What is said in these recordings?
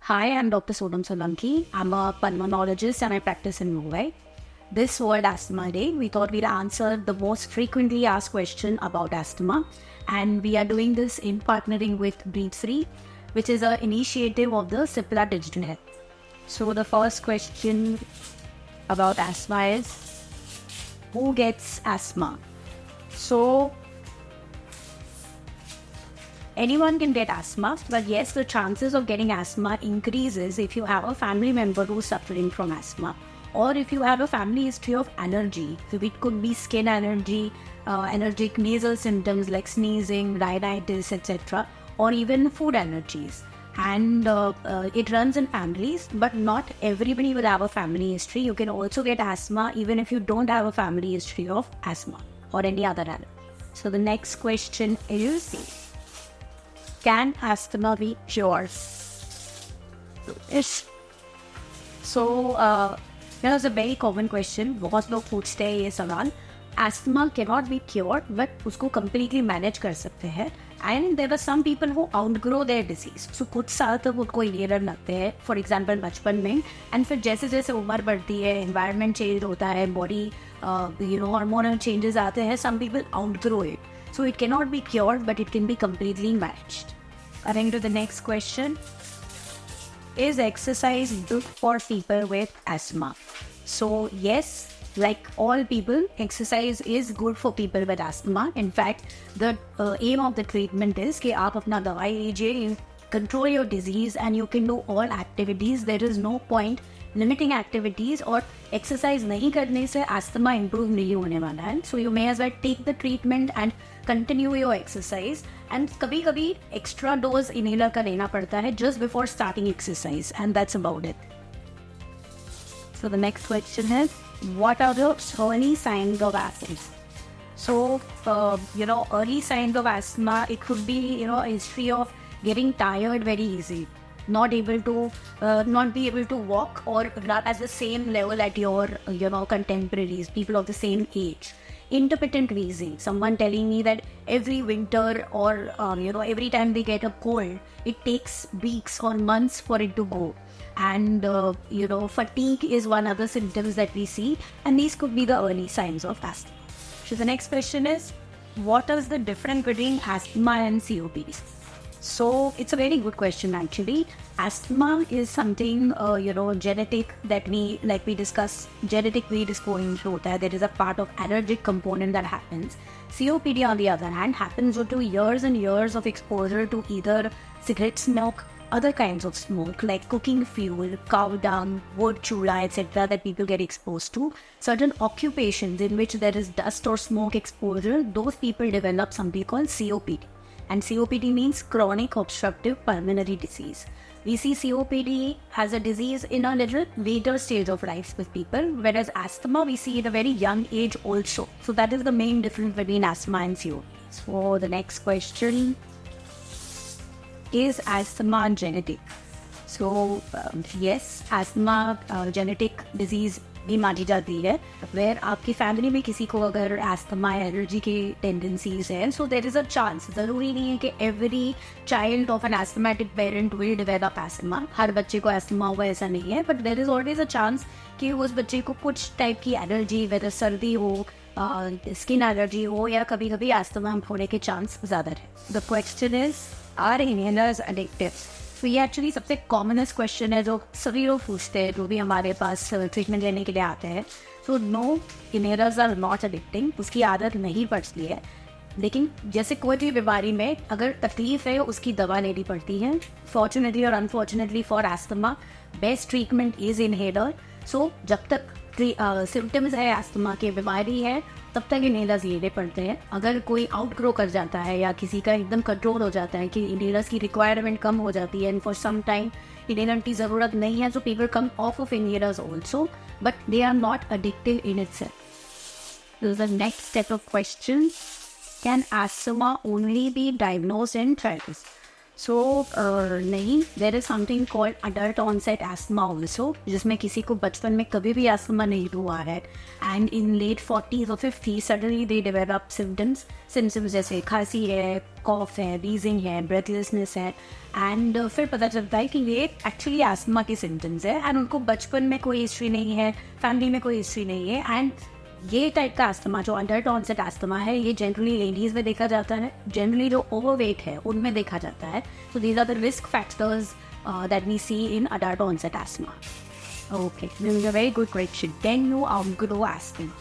Hi, I'm Dr. Sonam Solanki. I'm a pulmonologist and I practice in Mumbai. This World Asthma Day, we thought we'd answer the most frequently asked question about asthma. And we are doing this in partnering with Breathe Free, which is an initiative of the Cipla Digital Health. So the first question about asthma is, who gets asthma? So anyone can get asthma, but yes, the chances of getting asthma increases if you have a family member who's suffering from asthma, or if you have a family history of allergy. So it could be skin allergy, allergic nasal symptoms like sneezing, rhinitis, etc., or even food allergies. And it runs in families, but not everybody will have a family history. You can also get asthma even if you don't have a family history of asthma or any other allergy. So the next question is, can asthma be cured? Yes. So, it's a very common question. बहुत लोग पूछते हैं ये सवाल. Asthma cannot be cured, but उसको completely manage कर सकते हैं. And there are some people who outgrow their disease. So कुछ साल तक उनको inhaler लगते हैं. For example, बचपन में. And फिर जैसे जैसे उम्र बढ़ती है, environment change होता है, body, hormonal changes आते हैं. Some people outgrow it. So it cannot be cured, but it can be completely managed. Coming to the next question. Is exercise good for people with asthma? So yes, like all people, exercise is good for people with asthma. In fact, the aim of the treatment is कि आप अपना दवाई लीजिए, control your disease and you can do all activities. There is no point limiting activities, और exercise नहीं करने से asthma improve नहीं होने वाला है. So you may as well take the treatment and continue your exercise. And कभी कभी extra dose inhaler का लेना पड़ता है just before starting exercise, and that's about it. So the next question is, what are the early signs of asthma? So early signs of asthma, it could be a history of getting tired very easily, not be able to walk or run at the same level at your contemporaries, people of the same age. Intermittent wheezing, someone telling me that every winter or every time they get a cold, it takes weeks or months for it to go. And fatigue is one other symptoms that we see, and these could be the early signs of asthma. So the next question is, what is the difference between asthma and COPD? So it's a very good question actually. Asthma is something genetic that we discuss, genetic predisposition hota hai. There is a part of allergic component that happens. COPD on the other hand happens due to years and years of exposure to either cigarette smoke, other kinds of smoke like cooking fuel, cow dung, wood, chula, etc. that people get exposed to. Certain occupations in which there is dust or smoke exposure, those people develop something called COPD. And COPD means chronic obstructive pulmonary disease. We see COPD as a disease in a little later stage of life with people, whereas asthma we see at a very young age also. So that is the main difference between asthma and COPD. So the next question, is asthma genetic? So yes, asthma genetic disease भी मानी जाती है, where आपकी family में किसी को अगर asthma allergy की tendencies है, so there is a chance. ज़रूरी नहीं है कि every child of an asthmatic parent will develop asthma. हर बच्चे को asthma होगा ऐसा नहीं है, but there is always a chance कि उस बच्चे को कुछ टाइप की एलर्जी, whether सर्दी हो, स्किन एलर्जी हो, या कभी कभी asthma होने के चांस ज़्यादा है. The question is, are inhalers addictive? तो ये एक्चुअली सबसे कॉमनेस्ट क्वेश्चन है जो सभी लोग पूछते हैं जो भी हमारे पास ट्रीटमेंट लेने के लिए आते हैं. So no, inhalers are not addicting. उसकी आदत नहीं पड़ती है, लेकिन जैसे कोई भी बीमारी में अगर तकलीफ है उसकी दवा लेनी पड़ती है. फॉर्चुनेटली और unfortunately for asthma, best treatment is inhaler. So जब तक सिम्टम्स है एस्थमा के, बीमारी है, तब तक इनहेलर्स लेने पड़ते हैं. अगर कोई आउटग्रो कर जाता है या किसी का एकदम कंट्रोल हो जाता है कि इनहेलर्स की रिक्वायरमेंट कम हो जाती है and for some time inhaler की ज़रूरत नहीं है, so people come off off inhalers also, but they are not addictive in itself. This is the next set of question. Can asthma only be diagnosed in childhood? So नहीं, there is something called adult onset asthma also, जिसमें किसी को बचपन में कभी भी asthma नहीं हुआ है एंड इन लेट 40s और 50s suddenly they develop symptoms जैसे खांसी है, कॉफ है, वीजिंग है, ब्रेथलेसनेस है एंड फिर पता चलता है कि ये एक्चुअली एस्थमा के सिम्टम्स है एंड उनको बचपन में कोई हिस्ट्री नहीं है, फैमिली में कोई हिस्ट्री नहीं है एंड ये टाइप का एस्थमा जो अडल्ट ऑनसेट एस्थमा है ये जनरली लेडीज़ में देखा जाता है, जनरली जो ओवरवेट है उनमें देखा जाता है. So these are the risk factors that we see in adult onset asthma. Okay, this is a very good question. Can you outgrow asthma?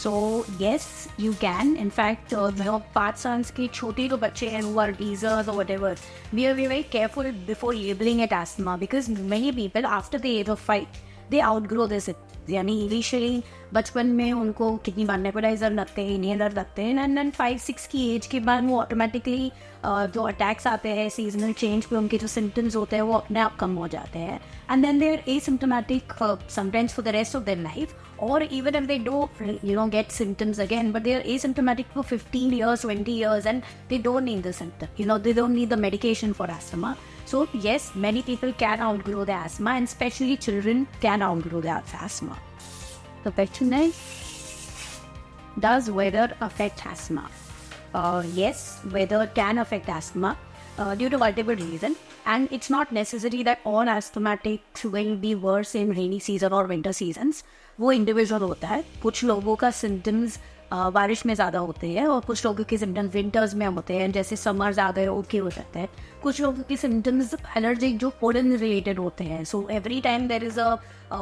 So yes you can. In fact 5 साल के छोटे जो बच्चे हैं who are teasers or whatever, we are very careful before labeling it asthma because many people after the age of 5 they outgrow this. यानी initially बचपन में उनको कितनी बार नेबुलाइजर लगते हैं, इनहेलर लगते हैं एंड देन 5-6 की एज के बाद वो ऑटोमेटिकली जो अटैक्स आते हैं सीजनल चेंज पे उनके जो सिम्टम्स होते हैं वो अपने आप कम हो जाते हैं and then they are asymptomatic sometimes for the rest of their life or even if they do get symptoms again, but they are asymptomatic for 15 years, 20 years and they don't need the symptom, they don't need the medication for asthma. So yes, many people can outgrow the asthma and especially children can outgrow their asthma. The question is, does weather affect asthma? Yes, weather can affect asthma due to multiple reasons. And it's not necessary that all asthmatics will be worse in rainy season or winter seasons. वो individual होता है. कुछ लोगों का symptoms बारिश में ज़्यादा होते हैं और कुछ लोगों के सिम्टम्स विंटर्स में होते हैं, जैसे समर्स आ गए ओके हो जाता है. कुछ लोगों के सिम्टम्स एलर्जिक जो पोलन रिलेटेड होते हैं. So every time there is a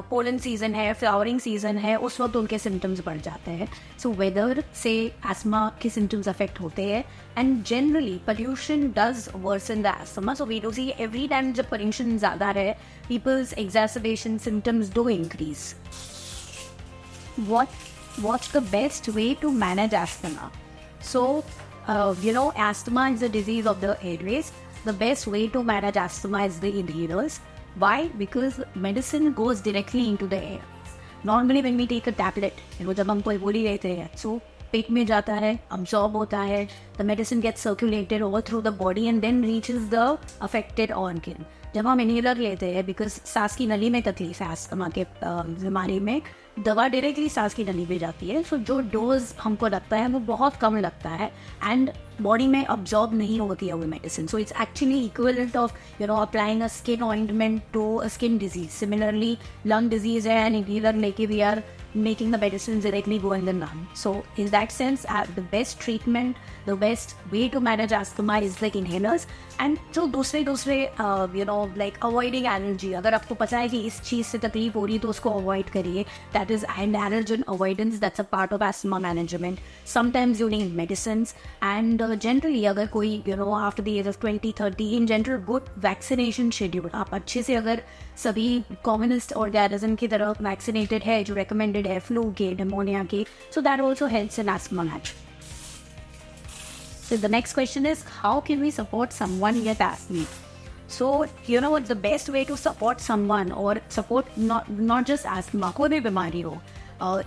pollen season है, फ्लावरिंग सीजन है, उस वक्त उनके सिम्टम्स बढ़ जाते हैं. सो वेदर से एस्थमा के सिम्टम्स अफेक्ट होते हैं and generally pollution does worsen the asthma. So we do see every time जब पोल्यूशन ज़्यादा है peoples exacerbation symptoms do increase. What's the best way to manage asthma? So, asthma is a disease of the airways. The best way to manage asthma is the inhalers. Why? Because medicine goes directly into the air. Normally when we take a tablet, जब हम कोई गोली लेते हैं, so पेट में जाता है, absorb होता है, the medicine gets circulated all through the body and then reaches the affected organ. जब हम इनहेलर लेते हैं बिकॉज सांस की नली में तकलीफ है अस्थमा के बीमारी में, दवा डायरेक्टली सांस की नली में जाती है. सो जो डोज हमको लगता है वो बहुत कम लगता है एंड बॉडी में अब्जॉर्ब नहीं होती है वो medicine. So it's actually equivalent of applying a skin ointment to a skin disease. Similarly lung disease है एंड इनहेलर लेके we are making the medicines directly go in the lung. So in that sense, the best treatment, the best way to manage asthma is like inhalers. And so दूसरे like avoiding allergy. अगर आपको पता है कि इस चीज़ से तकलीफ हो रही है तो उसको avoid करिए. That is and allergen avoidance. That's a part of asthma management. Sometimes you need medicines and generally अगर कोई after the age of 20-30 in general good vaccination schedule. आप अच्छे से अगर सभी कॉमनेस्ट ऑर्गेनिज्म की तरफ वैक्सीनेटेड है जो recommended है फ्लू के, निमोनिया के, so that also helps in asthma management. So the next question is, how can we support someone with asthma? So the best way to support someone or support not just asthma, कोई भी बीमारी हो,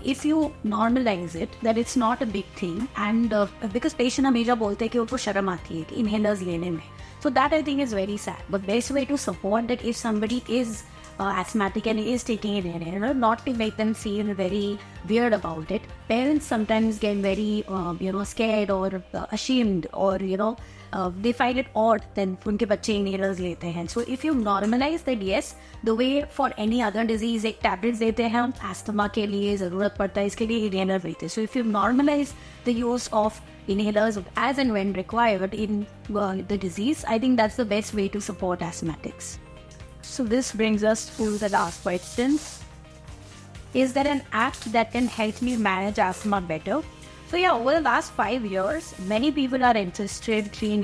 if you normalize it that it's not a big thing and because patient हमेशा बोलते हैं कि उनको शर्म आती है कि inhalers लेने में. So that I think is very sad. But best way to support that if somebody is asthmatic and is taking an inhaler, not to make them feel very weird about it. Parents sometimes get very scared or ashamed or they find it odd then उनके बच्चे inhalers लेते हैं. So if you normalize that yes, the way for any other disease एक tablets देते हैं, हम asthma के लिए ज़रूरत पड़ता है इसके लिए inhaler लेते हैं. So if you normalize the use of inhalers as and when required in the disease, I think that's the best way to support asthmatics. So this brings us to the last question. Is there an app that can help me manage asthma better? So yeah, over the last 5 years, many people are interested in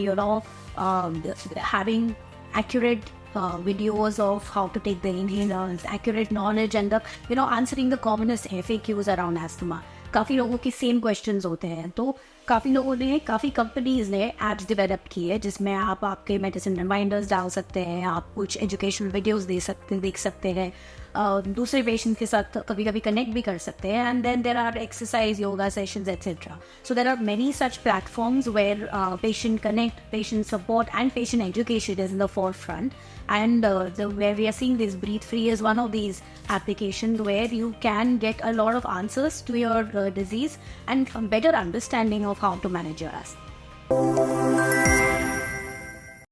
having accurate videos of how to take the inhalers, accurate knowledge and the answering the commonest FAQs around asthma. काफ़ी लोगों के same questions होते हैं, तो काफ़ी लोगों ने, काफ़ी कंपनीज़ ने ऐप्स डेवलप की है जिसमें आप आपके मेडिसिन रिमाइंडर्स डाल सकते हैं, आप कुछ एजुकेशनल वीडियोस देख सकते हैं, दूसरे पेशेंट के साथ कभी कभी कनेक्ट भी कर सकते हैं. And then there are exercise yoga sessions etcetera. So there are many such platforms where patient connect, patient support and patient education is in the forefront. And where we are seeing this Breathe Free is one of these applications where you can get a lot of answers to your disease and a better understanding of how to manage your asthma.